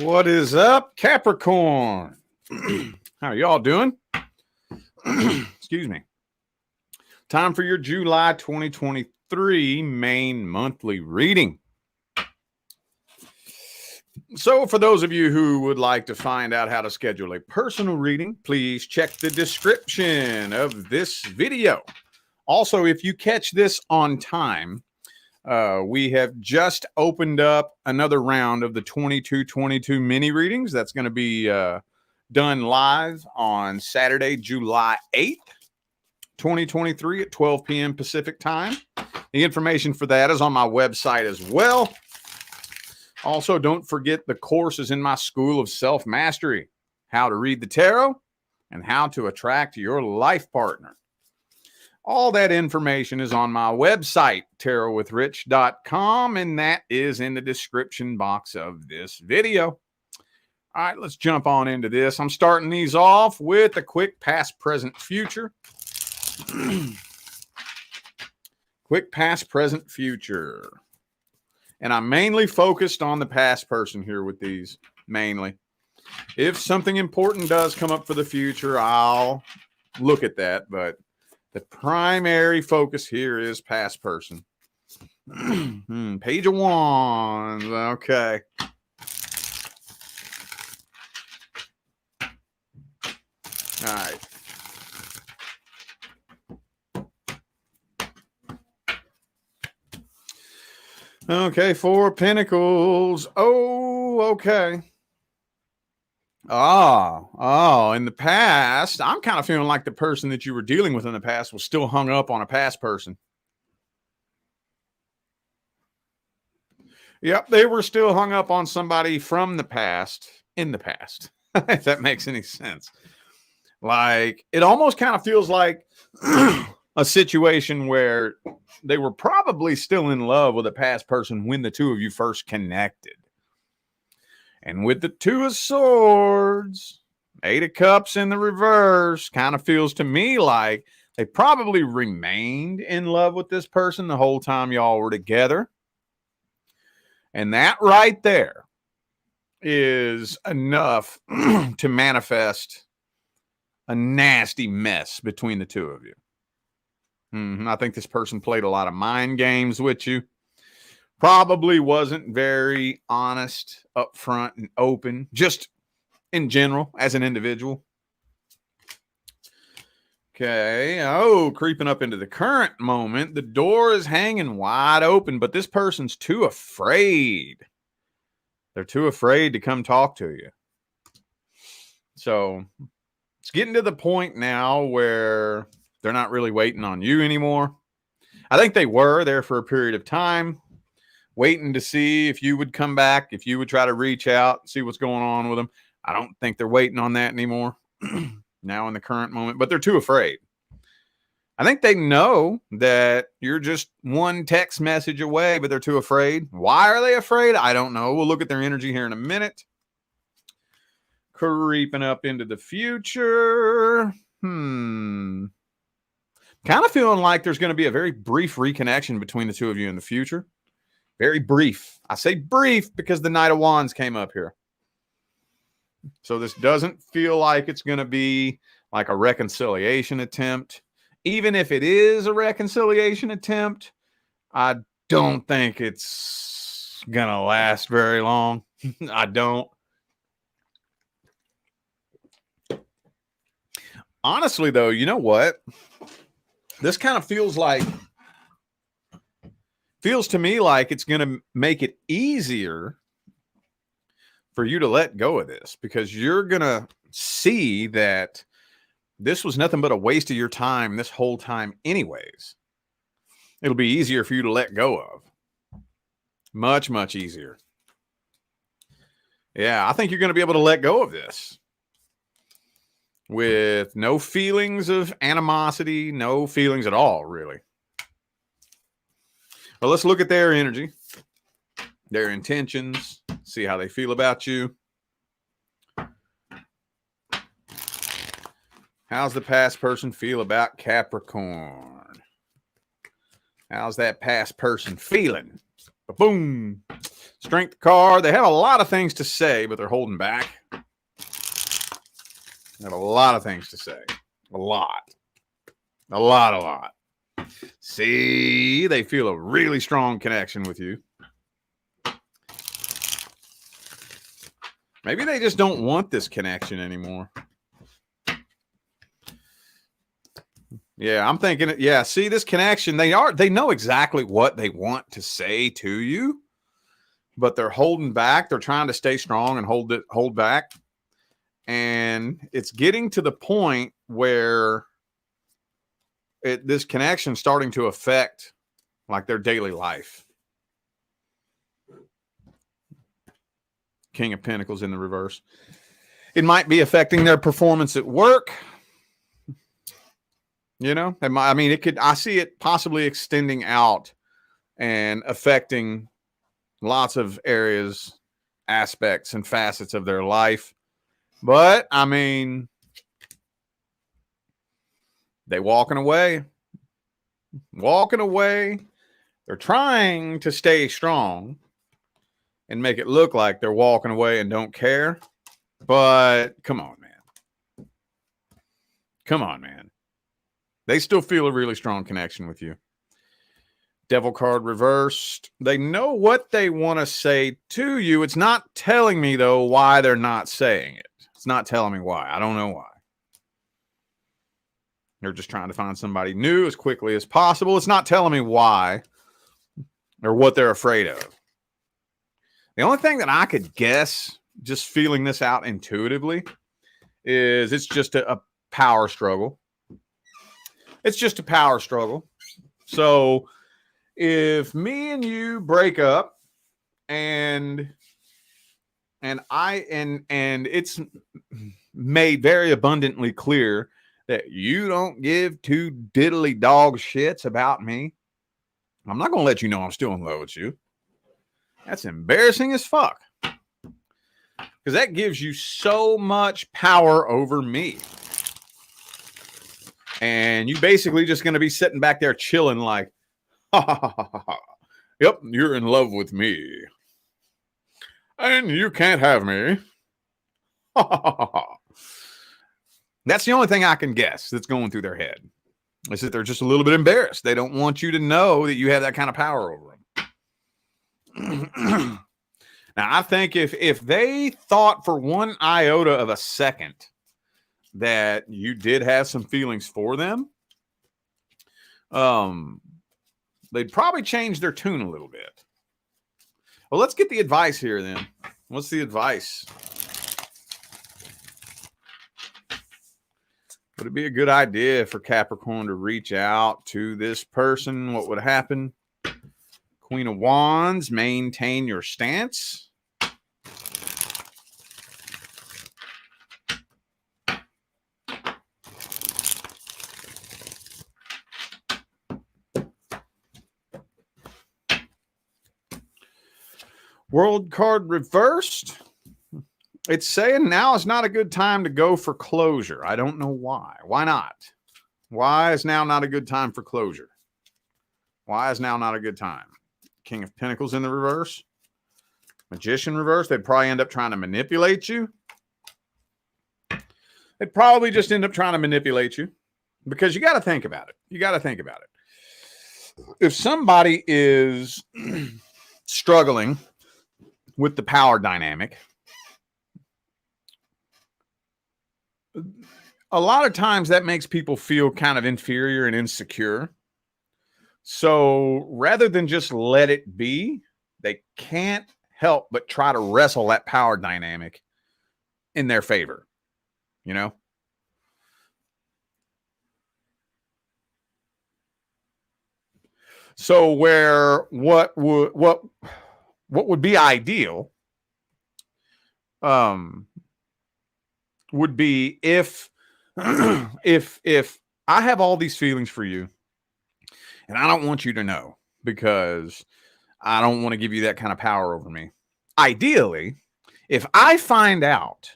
What is up, Capricorn? How are y'all doing? Excuse me. Time for your July 2023 main monthly reading. So for those of you who would like to find out how to schedule a personal reading, please check the description of this video. Also, if you catch this on time, we have just opened up another round of the 22-22 mini readings. That's going to be done live on Saturday, July 8th, 2023 at 12 p.m. Pacific time. The information for that is on my website as well. Also, don't forget the courses in my School of Self-Mastery, how to read the tarot and how to attract your life partner. All that information is on my website, tarotwithrich.com, and that is in the description box of this video. All right, let's jump on into this. I'm starting these off with a quick past, present, future. Quick past, present, future. And I'm mainly focused on the past person here with these, mainly. If something important does come up for the future, I'll look at that, but the primary focus here is past person. Page of Wands. Okay. All right. Okay, Four of Pentacles. Oh, okay. In the past, I'm kind of feeling like the person that you were dealing with in the past was still hung up on a past person. Yep, they were still hung up on somebody from the past, in the past, if that makes any sense. Like, it almost kind of feels like a situation where they were probably still in love with a past person when the two of you first connected. And with the Two of Swords, Eight of Cups in the reverse, kind of feels to me like they probably remained in love with this person the whole time y'all were together. And that right there is enough to manifest a nasty mess between the two of you. I think this person played a lot of mind games with you. Probably wasn't very honest, upfront, and open, just in general, as an individual. Okay. Oh, creeping up into the current moment. The door is hanging wide open, but this person's too afraid. They're too afraid to come talk to you. So it's getting to the point now where they're not really waiting on you anymore. I think they were there for a period of time, waiting to see if you would come back, if you would try to reach out, see what's going on with them. I don't think they're waiting on that anymore now in the current moment, but they're too afraid. I think they know that you're just one text message away, but they're too afraid. Why are they afraid? I don't know. We'll look at their energy here in a minute. Creeping up into the future. Kind of feeling like there's going to be a very brief reconnection between the two of you in the future. Very brief. I say brief because the Knight of Wands came up here. So this doesn't feel like it's going to be like a reconciliation attempt. Even if it is a reconciliation attempt, I don't think it's going to last very long. I don't. Honestly, though, you know what? This kind of feels to me like it's going to make it easier for you to let go of this, because you're going to see that this was nothing but a waste of your time this whole time anyways. It'll be easier for you to let go of. Much, much easier. Yeah, I think you're going to be able to let go of this with no feelings of animosity, no feelings at all, really. Well, let's look at their energy, their intentions, see how they feel about you. How's the past person feel about Capricorn? How's that past person feeling? Boom. Strength card. They have a lot of things to say, but they're holding back. They have a lot of things to say. A lot. A lot. See, they feel a really strong connection with you. Maybe they just don't want this connection anymore. Yeah, I'm thinking, yeah, see this connection, they know exactly what they want to say to you, but they're holding back. They're trying to stay strong and hold back. And it's getting to the point where this connection starting to affect like their daily life. King of Pentacles in the reverse. It might be affecting their performance at work. You know, I mean, I see it possibly extending out and affecting lots of areas, aspects, and facets of their life. But I mean, they walking away. They're trying to stay strong and make it look like they're walking away and don't care. But come on, man. Come on, man. They still feel a really strong connection with you. Devil card reversed. They know what they want to say to you. It's not telling me, though, why they're not saying it. It's not telling me why. I don't know why. They're just trying to find somebody new as quickly as possible. It's not telling me why or what they're afraid of. The only thing that I could guess, just feeling this out intuitively, is it's just a power struggle. It's just a power struggle. So if me and you break up and it's made very abundantly clear that you don't give two diddly dog shits about me, I'm not going to let you know I'm still in love with you. That's embarrassing as fuck. Because that gives you so much power over me. And you basically just going to be sitting back there chilling like, ha, ha, ha, ha, ha. Yep, you're in love with me. And you can't have me. Ha, ha, ha, ha. That's the only thing I can guess that's going through their head. Is that they're just a little bit embarrassed. They don't want you to know that you have that kind of power over them. Now, I think if they thought for one iota of a second that you did have some feelings for them, they'd probably change their tune a little bit. Well, let's get the advice here then. What's the advice? Would it be a good idea for Capricorn to reach out to this person? What would happen? Queen of Wands, maintain your stance. World card reversed. It's saying now is not a good time to go for closure. I don't know why. Why not? Why is now not a good time for closure? Why is now not a good time? King of Pentacles in the reverse. Magician reverse. They'd probably end up trying to manipulate you. They'd probably just end up trying to manipulate you. Because you got to think about it. You got to think about it. If somebody is struggling with the power dynamic, a lot of times that makes people feel kind of inferior and insecure. So rather than just let it be, they can't help but try to wrestle that power dynamic in their favor, you know? So where what would be ideal would be if if I have all these feelings for you and I don't want you to know because I don't want to give you that kind of power over me. Ideally, if I find out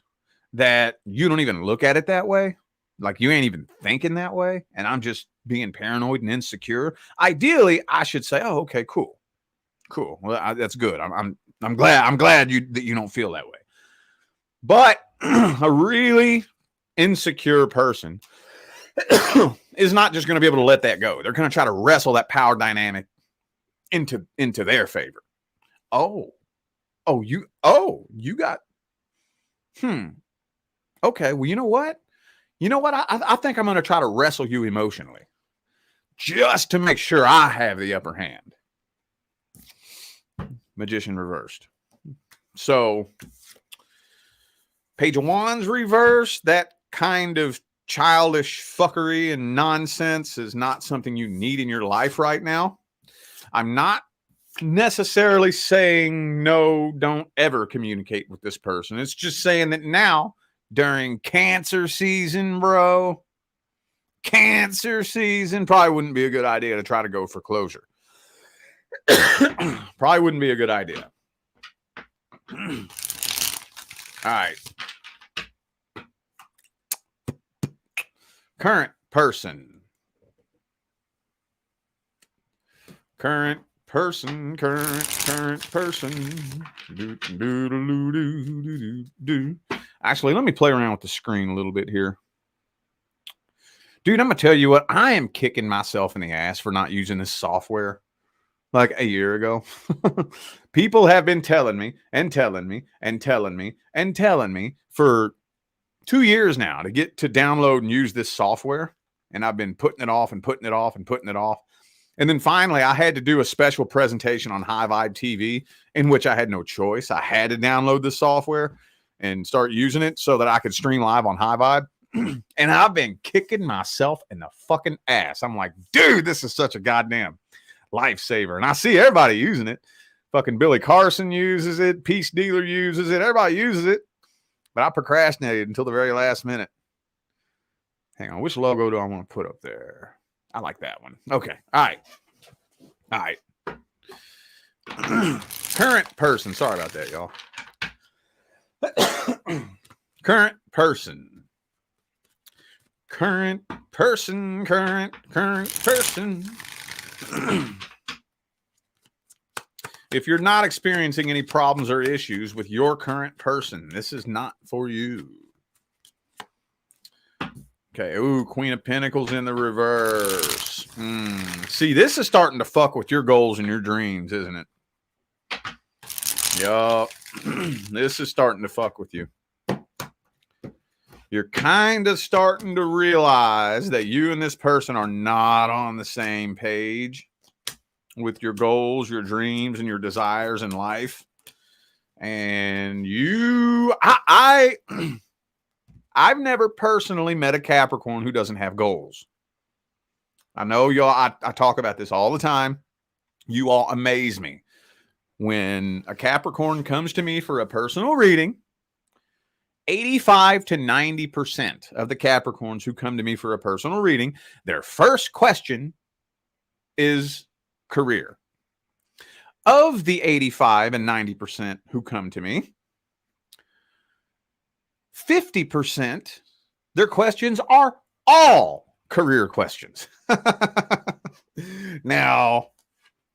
that you don't even look at it that way, like you ain't even thinking that way, and I'm just being paranoid and insecure, ideally I should say, oh, okay, cool. Well, that's good. I'm I'm glad that you don't feel that way. But a really insecure person is not just going to be able to let that go. They're going to try to wrestle that power dynamic into their favor. Oh, you got, okay. Well, you know what? I think I'm going to try to wrestle you emotionally just to make sure I have the upper hand. Magician reversed. So Page of Wands reversed. That kind of childish fuckery and nonsense is not something you need in your life right now. I'm not necessarily saying no, don't ever communicate with this person. It's just saying that now, during Cancer season, bro, Cancer season, probably wouldn't be a good idea to try to go for closure. Probably wouldn't be a good idea. All right. Current person. Current person. Actually, let me play around with the screen a little bit here. Dude, I'm going to tell you what, I am kicking myself in the ass for not using this software like a year ago. People have been telling me for 2 years now to get to download and use this software. And I've been putting it off. And then finally, I had to do a special presentation on High Vibe TV in which I had no choice. I had to download the software and start using it so that I could stream live on High Vibe. And I've been kicking myself in the fucking ass. I'm like, dude, this is such a goddamn lifesaver. And I see everybody using it. Fucking Billy Carson uses it. Peace Dealer uses it. Everybody uses it. But I procrastinated until the very last minute. Hang on. Which logo do I want to put up there? I like that one. Okay. All right. Current person. Sorry about that, y'all. Current person. If you're not experiencing any problems or issues with your current person, this is not for you. Okay. Ooh, Queen of Pentacles in the reverse. See, this is starting to fuck with your goals and your dreams, isn't it? Yup. This is starting to fuck with you. You're kind of starting to realize that you and this person are not on the same page with your goals, your dreams, and your desires in life. And I've never personally met a Capricorn who doesn't have goals. I know y'all, I talk about this all the time. You all amaze me. When a Capricorn comes to me for a personal reading, 85 to 90% of the Capricorns who come to me for a personal reading, their first question is career. Of the 85 and 90% who come to me, 50%, their questions are all career questions. Now,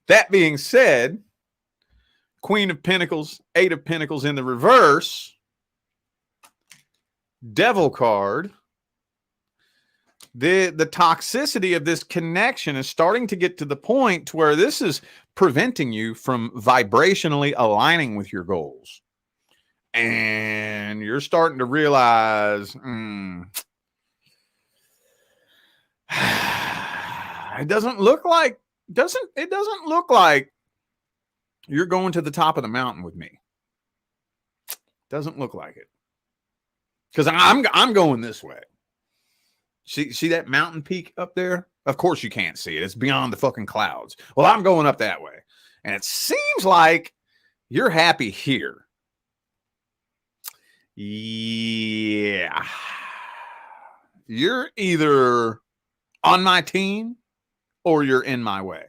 that being said, Queen of Pentacles, 8 of Pentacles in the reverse, Devil card. The toxicity of this connection is starting to get to the point to where this is preventing you from vibrationally aligning with your goals. And you're starting to realize, it doesn't look like you're going to the top of the mountain with me. Doesn't look like it. Because I'm going this way. See that mountain peak up there? Of course you can't see it. It's beyond the fucking clouds. Well, I'm going up that way. And it seems like you're happy here. Yeah. You're either on my team or you're in my way.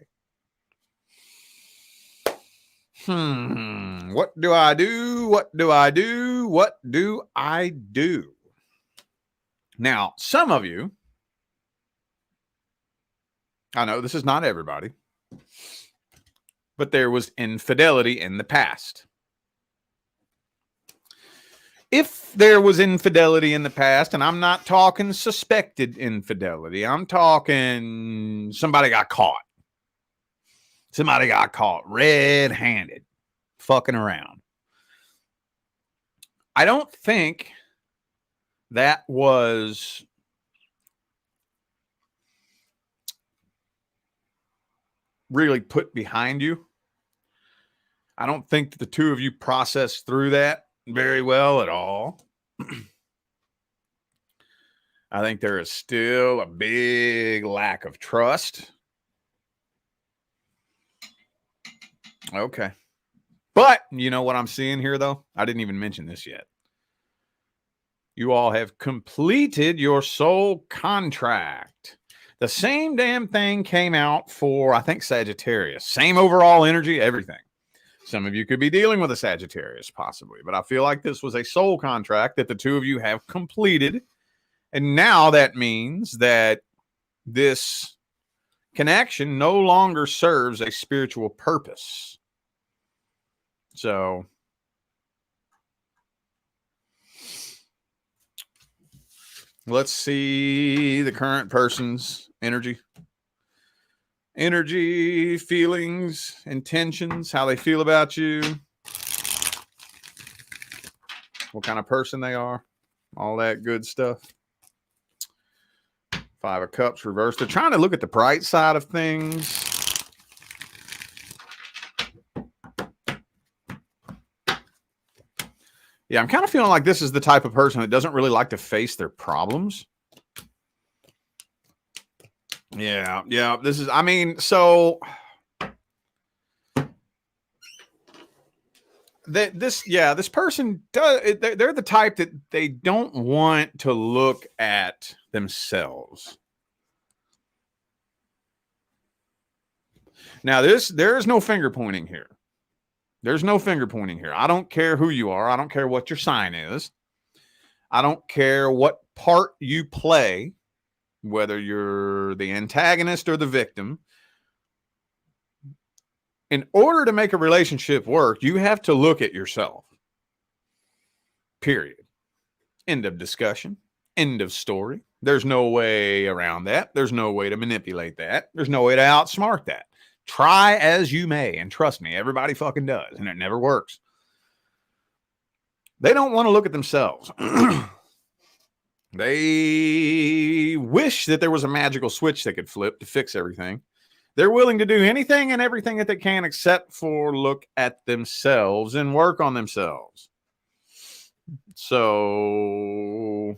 What do I do? Now, some of you, I know this is not everybody, but there was infidelity in the past. if there was infidelity in the past, and I'm not talking suspected infidelity, I'm talking somebody got caught. Somebody got caught red-handed fucking around. I don't think that was really put behind you. I don't think that the two of you processed through that very well at all. I think there is still a big lack of trust. Okay. But you know what I'm seeing here, though? I didn't even mention this yet. You all have completed your soul contract. The same damn thing came out for, I think, Sagittarius. Same overall energy, everything. Some of you could be dealing with a Sagittarius, possibly. But I feel like this was a soul contract that the two of you have completed. And now that means that this connection no longer serves a spiritual purpose. So let's see the current person's energy. Energy, feelings, intentions, how they feel about you. What kind of person they are. All that good stuff. 5 of Cups reversed. They're trying to look at the bright side of things. Yeah, I'm kind of feeling like this is the type of person that doesn't really like to face their problems. Yeah. This is, I mean, so this person does, they're the type that they don't want to look at themselves. Now, there is no finger pointing here. There's no finger pointing here. I don't care who you are. I don't care what your sign is. I don't care what part you play, whether you're the antagonist or the victim. In order to make a relationship work, you have to look at yourself. Period. End of discussion. End of story. There's no way around that. There's no way to manipulate that. There's no way to outsmart that. Try as you may, and trust me, everybody fucking does, and it never works. They don't want to look at themselves. They wish that there was a magical switch they could flip to fix everything. They're willing to do anything and everything that they can except for look at themselves and work on themselves. So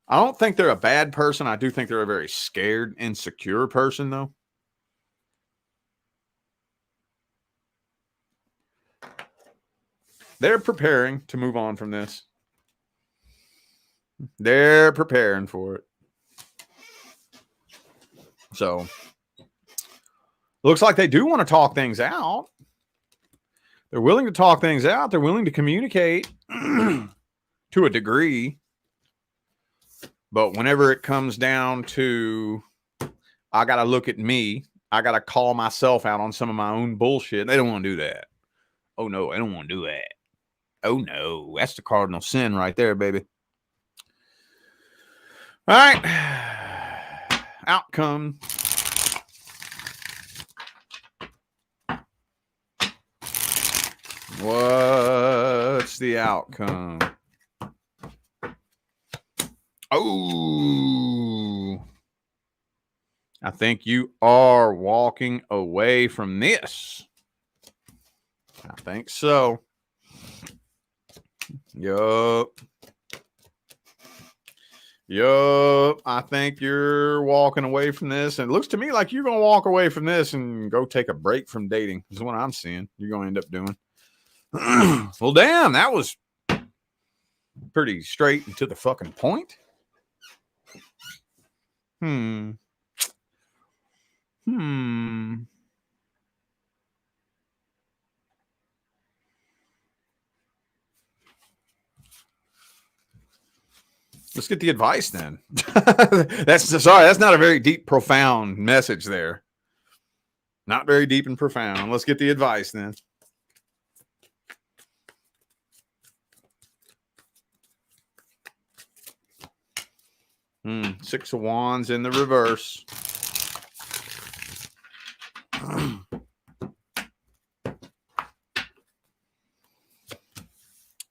I don't think they're a bad person. I do think they're a very scared, insecure person, though. They're preparing to move on from this. They're preparing for it. So, looks like they do want to talk things out. They're willing to talk things out. They're willing to communicate to a degree. But whenever it comes down to, I got to look at me, I got to call myself out on some of my own bullshit, they don't want to do that. Oh, no, I don't want to do that. Oh, no, that's the cardinal sin right there, baby. All right. Outcome. What's the outcome? Oh, I think you are walking away from this. I think so. Yup. I think you're walking away from this. And it looks to me like you're going to walk away from this and go take a break from dating. Is what I'm seeing. You're going to end up doing. Well, damn, that was pretty straight and to the fucking point. Let's get the advice then. That's not a very deep, profound message there. Not very deep and profound. Let's get the advice then. Six of Wands in the reverse.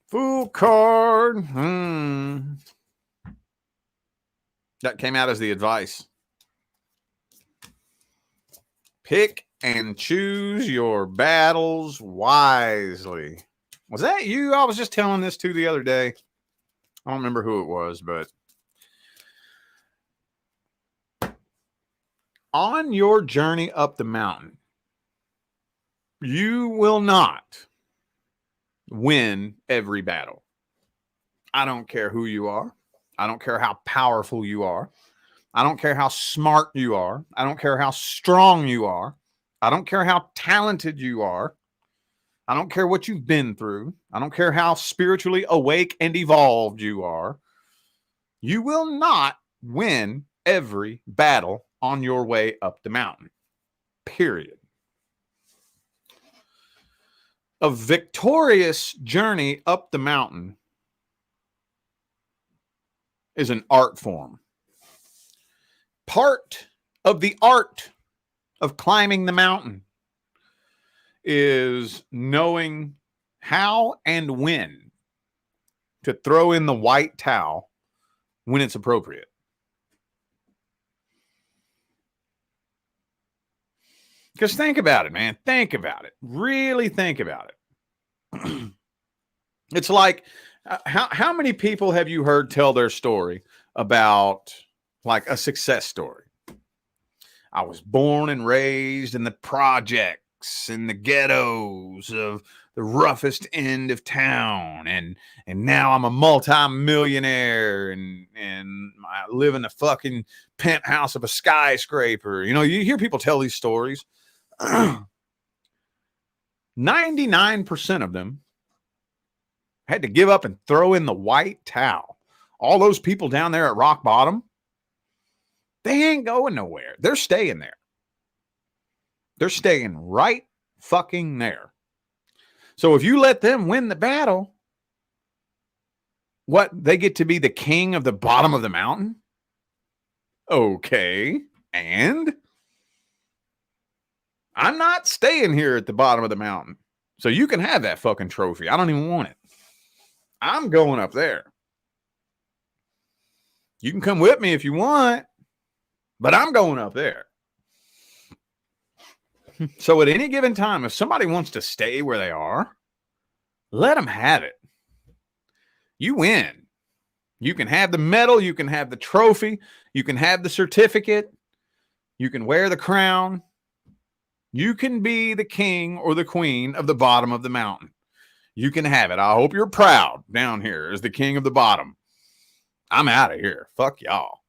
Fool card. That came out as the advice. Pick and choose your battles wisely. Was that you? I was just telling this to the other day. I don't remember who it was, but on your journey up the mountain, you will not win every battle. I don't care who you are. I don't care how powerful you are. I don't care how smart you are. I don't care how strong you are. I don't care how talented you are. I don't care what you've been through. I don't care how spiritually awake and evolved you are. You will not win every battle on your way up the mountain. Period. A victorious journey up the mountain is an art form. Part of the art of climbing the mountain is knowing how and when to throw in the white towel when it's appropriate. Because think about it, man. Think about it. Really think about it. It's like, how many people have you heard tell their story about like a success story? I was born and raised in the projects, in the ghettos of the roughest end of town, and now I'm a multi-millionaire, and I live in the fucking penthouse of a skyscraper. You know, you hear people tell these stories. 99% of them had to give up and throw in the white towel. All those people down there at rock bottom, they ain't going nowhere. They're staying there. They're staying right fucking there. So if you let them win the battle, what, they get to be the king of the bottom of the mountain? Okay. And I'm not staying here at the bottom of the mountain. So you can have that fucking trophy. I don't even want it. I'm going up there. You can come with me if you want, but I'm going up there. So at any given time, if somebody wants to stay where they are, let them have it. You win. You can have the medal. You can have the trophy. You can have the certificate. You can wear the crown. You can be the king or the queen of the bottom of the mountain. You can have it. I hope you're proud down here as the king of the bottom. I'm out of here. Fuck y'all.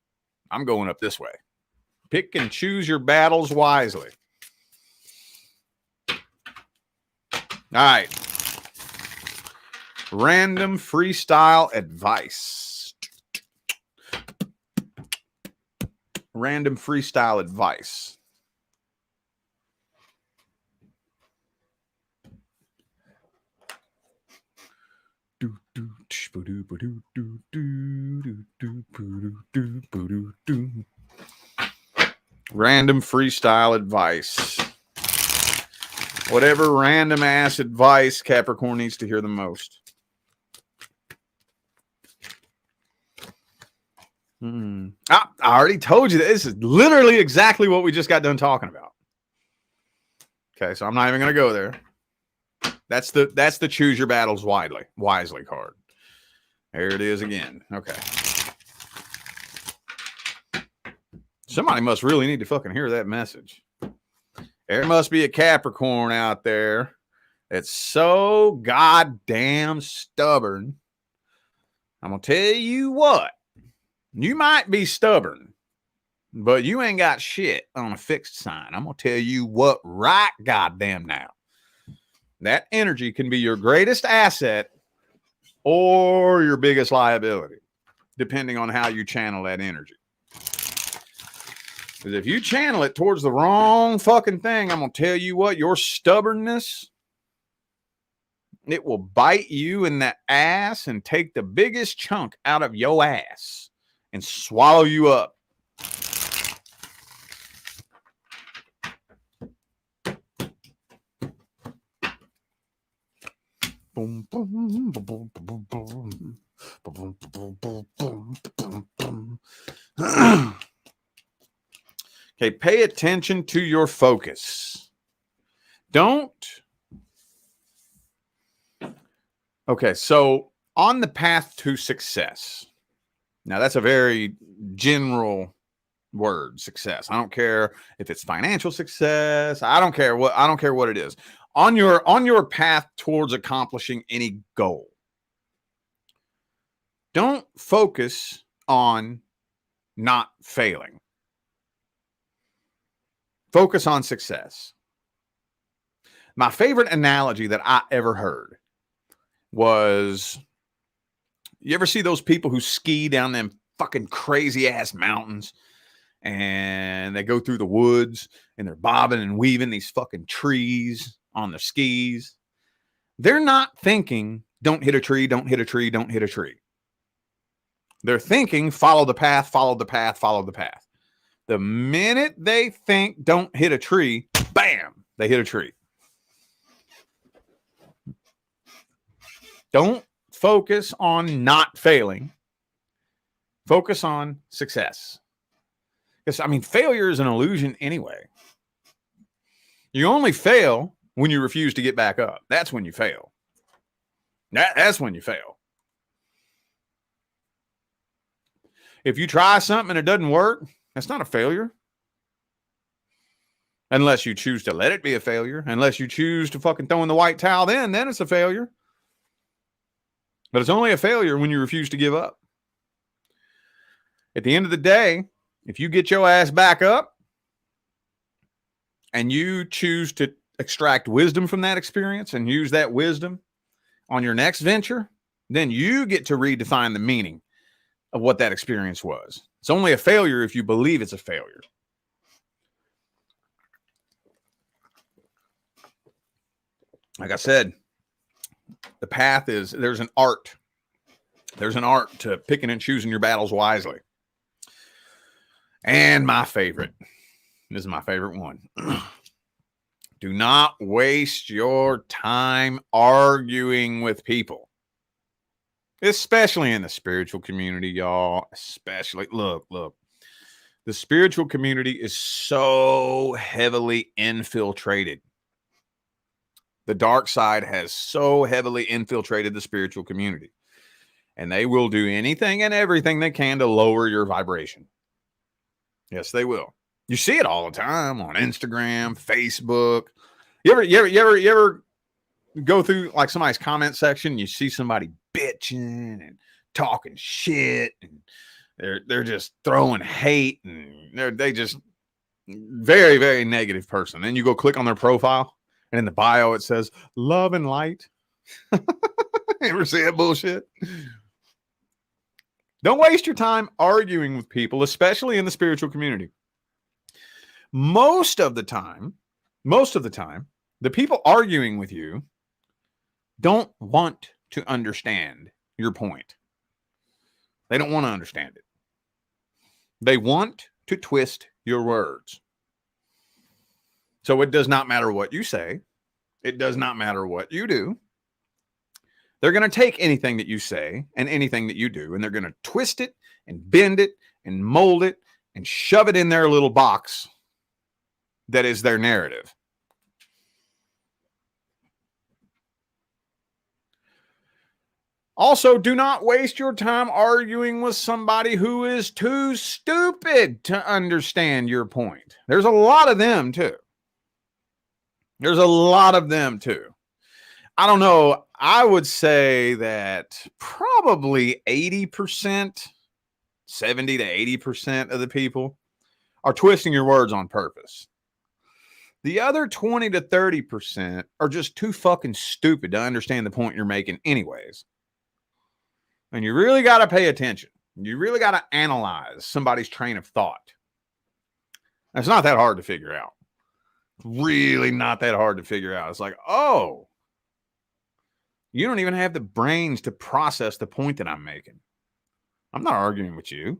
I'm going up this way. Pick and choose your battles wisely. All right. Random freestyle advice. Random freestyle advice. Random freestyle advice. Whatever random ass advice Capricorn needs to hear the most. I already told you that this is literally exactly what we just got done talking about. Okay, so I'm not even going to go there. That's the choose your battles wisely card. There it is again. Okay. Somebody must really need to fucking hear that message. There must be a Capricorn out there that's so goddamn stubborn. I'm going to tell you what. You might be stubborn, but you ain't got shit on a fixed sign. I'm going to tell you what right goddamn now. That energy can be your greatest asset or your biggest liability, depending on how you channel that energy. Because if you channel it towards the wrong fucking thing, I'm going to tell you what, your stubbornness, it will bite you in the ass and take the biggest chunk out of your ass and swallow you up. Boom, boom, boom, boom, boom, boom. Boom, boom, boom, boom, boom, boom. Okay, pay attention to your focus. Okay, so on the path to success. Now, that's a very general word, success. I don't care if it's financial success. I don't care what it is. On your path towards accomplishing any goal, don't focus on not failing. Focus on success. My favorite analogy that I ever heard was, you ever see those people who ski down them fucking crazy ass mountains and they go through the woods and they're bobbing and weaving these fucking trees on their skis? They're not thinking, don't hit a tree, don't hit a tree, don't hit a tree. They're thinking, follow the path, follow the path, follow the path. The minute they think, don't hit a tree, bam, they hit a tree. Don't focus on not failing. Focus on success. Because, I mean, failure is an illusion anyway. You only fail when you refuse to get back up. That's when you fail. That's when you fail. If you try something and it doesn't work, that's not a failure. Unless you choose to let it be a failure. Unless you choose to fucking throw in the white towel, then it's a failure. But it's only a failure when you refuse to give up. At the end of the day, if you get your ass back up and you choose to extract wisdom from that experience and use that wisdom on your next venture, then you get to redefine the meaning of what that experience was. It's only a failure if you believe it's a failure. Like I said, the path is, there's an art. There's an art to picking and choosing your battles wisely. And my favorite, this is my favorite one. Do not waste your time arguing with people. Especially in the spiritual community, y'all. Especially, look. The spiritual community is so heavily infiltrated. The dark side has so heavily infiltrated the spiritual community. And they will do anything and everything they can to lower your vibration. Yes, they will. You see it all the time on Instagram, Facebook. You ever go through like somebody's comment section, you see somebody bitching and talking shit, and they're just throwing hate, and they just very, very negative person. Then you go click on their profile, and in the bio it says love and light. Ever see that bullshit? Don't waste your time arguing with people, especially in the spiritual community. Most of the time, the people arguing with you don't want to understand your point. They don't want to understand it. They want to twist your words. So it does not matter what you say. It does not matter what you do. They're going to take anything that you say and anything that you do, and they're going to twist it and bend it and mold it and shove it in their little box that is their narrative. Also, do not waste your time arguing with somebody who is too stupid to understand your point. There's a lot of them too. I don't know. I would say that probably 80%, 70 to 80% of the people are twisting your words on purpose. The other 20 to 30% are just too fucking stupid to understand the point you're making anyways. And you really got to pay attention. You really got to analyze somebody's train of thought. It's not that hard to figure out. Really not that hard to figure out. It's like, oh, you don't even have the brains to process the point that I'm making. I'm not arguing with you.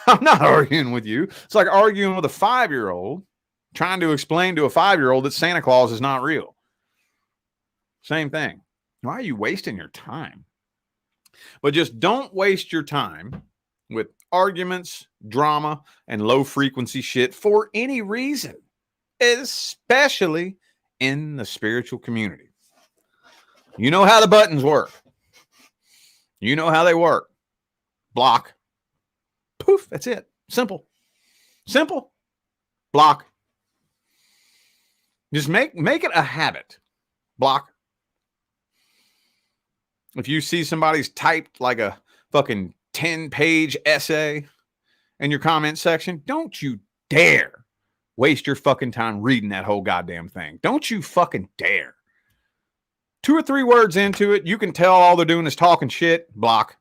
I'm not arguing with you. It's like arguing with a 5-year-old trying to explain to a 5-year-old that Santa Claus is not real. Same thing. Why are you wasting your time? But just don't waste your time with arguments, drama, and low frequency shit for any reason, especially in the spiritual community. You know how the buttons work. You know how they work. Block. Poof. That's it. Simple. Simple. Block. Just make it a habit. Block. If you see somebody's typed like a fucking 10-page essay in your comment section, don't you dare waste your fucking time reading that whole goddamn thing. Don't you fucking dare. 2 or 3 words into it, you can tell all they're doing is talking shit. Block.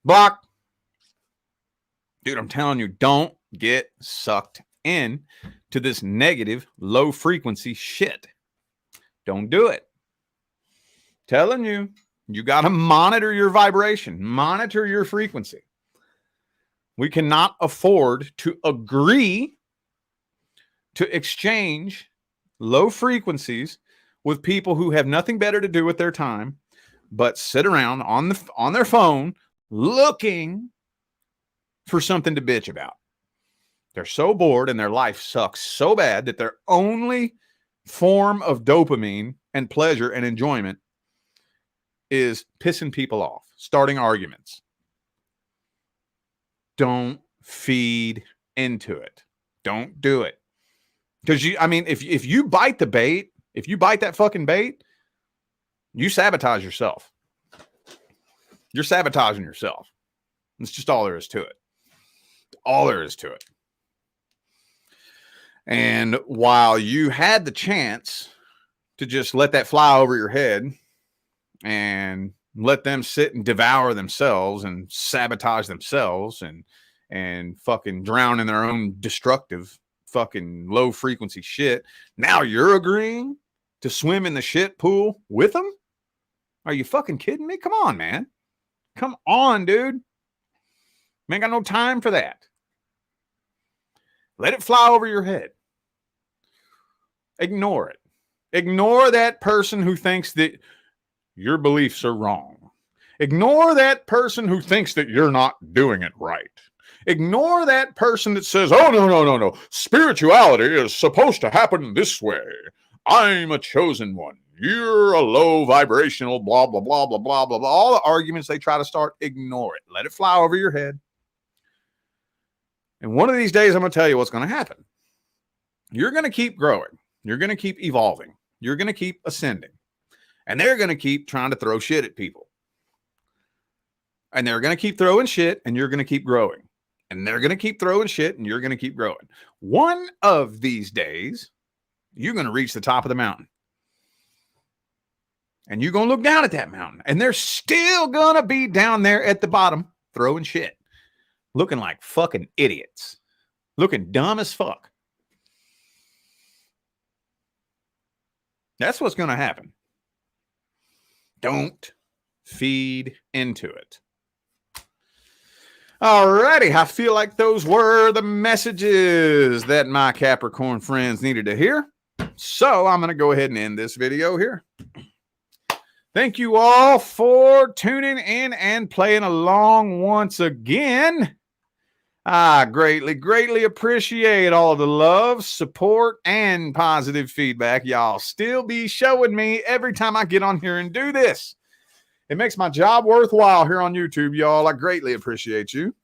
Block. Dude, I'm telling you, don't get sucked in to this negative, low frequency shit. Don't do it. Telling you, you got to monitor your vibration, monitor your frequency. We cannot afford to agree to exchange low frequencies with people who have nothing better to do with their time but sit around on their phone looking for something to bitch about. They're so bored and their life sucks so bad that their only form of dopamine and pleasure and enjoyment is pissing people off, starting arguments. Don't feed into it. Don't do it. Because if you bite the bait, if you bite that fucking bait, you sabotage yourself. You're sabotaging yourself. It's just all there is to it. All there is to it. And while you had the chance to just let that fly over your head and let them sit and devour themselves and sabotage themselves and fucking drown in their own destructive fucking low frequency shit, now you're agreeing to swim in the shit pool with them? Are you fucking kidding me? Come on, man. Come on, dude. Man, got no time for that. Let it fly over your head. Ignore it. Ignore that person who thinks that your beliefs are wrong. Ignore that person who thinks that you're not doing it right. Ignore that person that says, oh, no. Spirituality is supposed to happen this way. I'm a chosen one. You're a low vibrational, blah, blah, blah, blah, blah, blah, blah. All the arguments they try to start, ignore it. Let it fly over your head. And one of these days, I'm going to tell you what's going to happen. You're going to keep growing. You're going to keep evolving. You're going to keep ascending. And they're going to keep trying to throw shit at people. And they're going to keep throwing shit, and you're going to keep growing. And they're going to keep throwing shit, and you're going to keep growing. One of these days, you're going to reach the top of the mountain. And you're going to look down at that mountain. And they're still going to be down there at the bottom throwing shit. Looking like fucking idiots. Looking dumb as fuck. That's what's going to happen. Don't feed into it. Alrighty, I feel like those were the messages that my Capricorn friends needed to hear. So I'm going to go ahead and end this video here. Thank you all for tuning in and playing along once again. I greatly appreciate all the love, support, and positive feedback y'all still be showing me every time I get on here and do this. It makes my job worthwhile here on YouTube, y'all. I greatly appreciate you.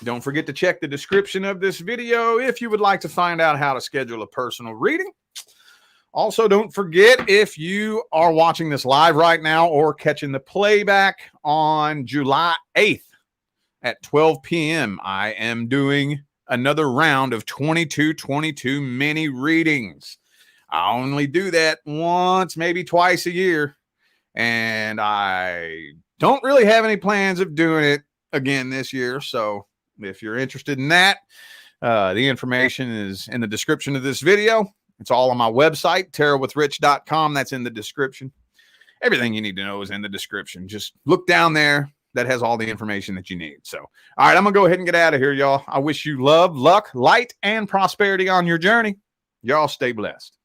Don't forget to check the description of this video if you would like to find out how to schedule a personal reading. Also, don't forget, if you are watching this live right now or catching the playback on July 8th at 12 p.m., I am doing another round of 2222 mini readings. I only do that once, maybe twice a year. And I don't really have any plans of doing it again this year. So if you're interested in that, the information is in the description of this video. It's all on my website, tarotwithrich.com. That's in the description. Everything you need to know is in the description. Just look down there, that has all the information that you need. So, all right, I'm going to go ahead and get out of here, y'all. I wish you love, luck, light, and prosperity on your journey. Y'all stay blessed.